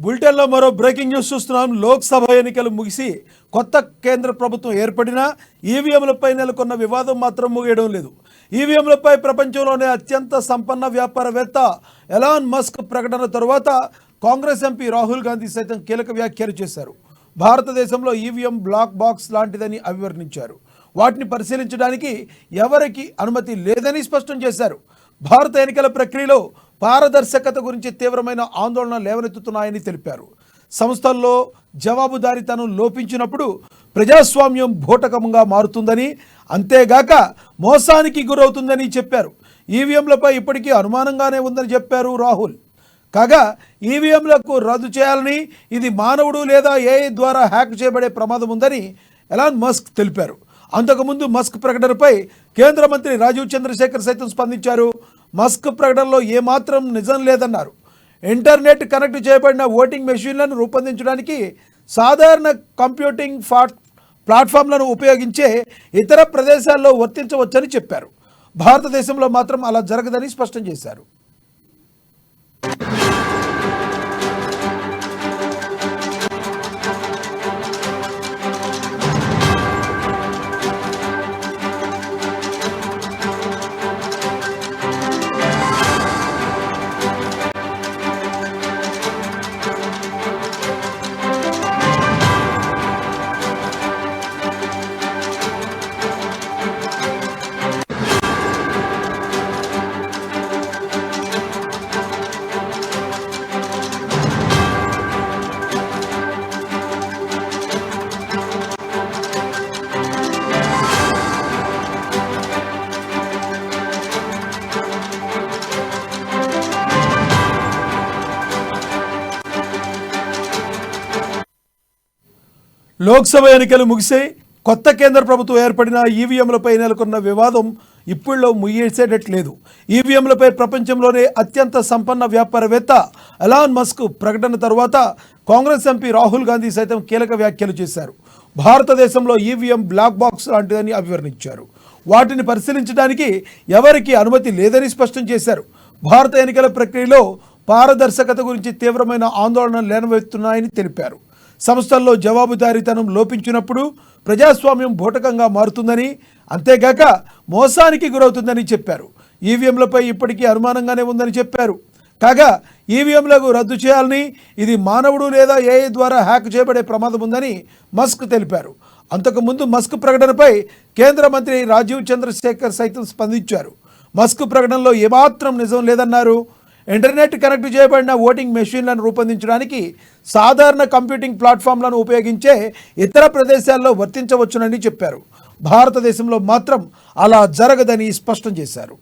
బులెటిన్లో మరో breaking news చూస్తున్నాం. లోక్సభ ఎన్నికలు ముగిసి కొత్త కేంద్ర ప్రభుత్వం ఏర్పడినా ఈవీఎంలపై నెలకొన్న వివాదం మాత్రం ముగియడం లేదు. ఈవీఎంలపై ప్రపంచంలోనే అత్యంత సంపన్న వ్యాపారవేత్త ఎలాన్ మస్క్ ప్రకటన తరువాత కాంగ్రెస్ ఎంపీ రాహుల్ గాంధీ సైతం కీలక వ్యాఖ్యలు చేశారు. భారతదేశంలో ఈవీఎం బ్లాక్ బాక్స్ లాంటిదని అభివర్ణించారు. వాటిని పరిశీలించడానికి ఎవరికి అనుమతి లేదని స్పష్టం చేశారు. భారత ఎన్నికల ప్రక్రియలో పారదర్శకత గురించి తీవ్రమైన ఆందోళన లేవనెత్తుతున్నాయని తెలిపారు. సంస్థల్లో జవాబుదారీతనం లోపించినప్పుడు ప్రజాస్వామ్యం భూటకంగా మారుతుందని, అంతేగాక మోసానికి గురవుతుందని చెప్పారు. ఈవీఎంలపై ఇప్పటికీ అనుమానంగానే ఉందని చెప్పారు రాహుల్. కాగా ఈవీఎంలకు రద్దు చేయాలని, ఇది మానవుడు లేదా ఏఐ ద్వారా హ్యాక్ చేయబడే ప్రమాదం ఉందని ఎలాన్ మస్క్ తెలిపారు. అంతకుముందు మస్క్ ప్రకటనపై కేంద్ర మంత్రి రాజీవ్ చంద్రశేఖర్ సైతం స్పందించారు. మస్క్ ప్రకటనలో ఏమాత్రం నిజం లేదన్నారు. ఇంటర్నెట్ కనెక్ట్ చేయబడిన ఓటింగ్ మెషిన్లను రూపొందించడానికి సాధారణ కంప్యూటింగ్ ప్లాట్ఫామ్లను ఉపయోగించే ఇతర ప్రదేశాల్లో వర్తించవచ్చని చెప్పారు. భారతదేశంలో మాత్రం అలా జరగదని స్పష్టం చేశారు. లోక్సభ ఎన్నికలు ముగిసే కొత్త కేంద్ర ప్రభుత్వం ఏర్పడిన ఈవీఎంలపై నెలకొన్న వివాదం ఇప్పుడులో ముగిసేటట్లేదు. ఈవీఎంలపై ప్రపంచంలోనే అత్యంత సంపన్న వ్యాపారవేత్త ఎలాన్ మస్క్ ప్రకటన తరువాత కాంగ్రెస్ ఎంపీ రాహుల్ గాంధీ సైతం కీలక వ్యాఖ్యలు చేశారు. భారతదేశంలో ఈవీఎం బ్లాక్ బాక్స్ లాంటిదని అభివర్ణించారు. వాటిని పరిశీలించడానికి ఎవరికి అనుమతి లేదని స్పష్టం చేశారు. భారత ఎన్నికల ప్రక్రియలో పారదర్శకత గురించి తీవ్రమైన ఆందోళన లేవనెత్తున్నాయని తెలిపారు. సంస్థల్లో జవాబుదారీతనం లోపించినప్పుడు ప్రజాస్వామ్యం భూటకంగా మారుతుందని, అంతేగాక మోసానికి గురవుతుందని చెప్పారు. ఈవీఎంలపై ఇప్పటికీ అనుమానంగానే ఉందని చెప్పారు. కాగా ఈవీఎంలకు రద్దు చేయాలని, ఇది మానవుడు లేదా ఏఐ ద్వారా హ్యాక్ చేయబడే ప్రమాదం ఉందని మస్క్ తెలిపారు. అంతకుముందు మస్క్ ప్రకటనపై కేంద్ర మంత్రి రాజీవ్ చంద్రశేఖర్ సైతం స్పందించారు. మస్క్ ప్రకటనలో ఏమాత్రం నిజం లేదన్నారు. ఇంటర్నెట్ కనెక్ట్ చేయబడిన ఓటింగ్ మెషిన్లను రూపొందించడానికి సాధారణ కంప్యూటింగ్ ప్లాట్ఫామ్లను ఉపయోగించే ఇతర ప్రదేశాల్లో వర్తించవచ్చునని చెప్పారు. భారతదేశంలో మాత్రం అలా జరగదని స్పష్టం చేశారు.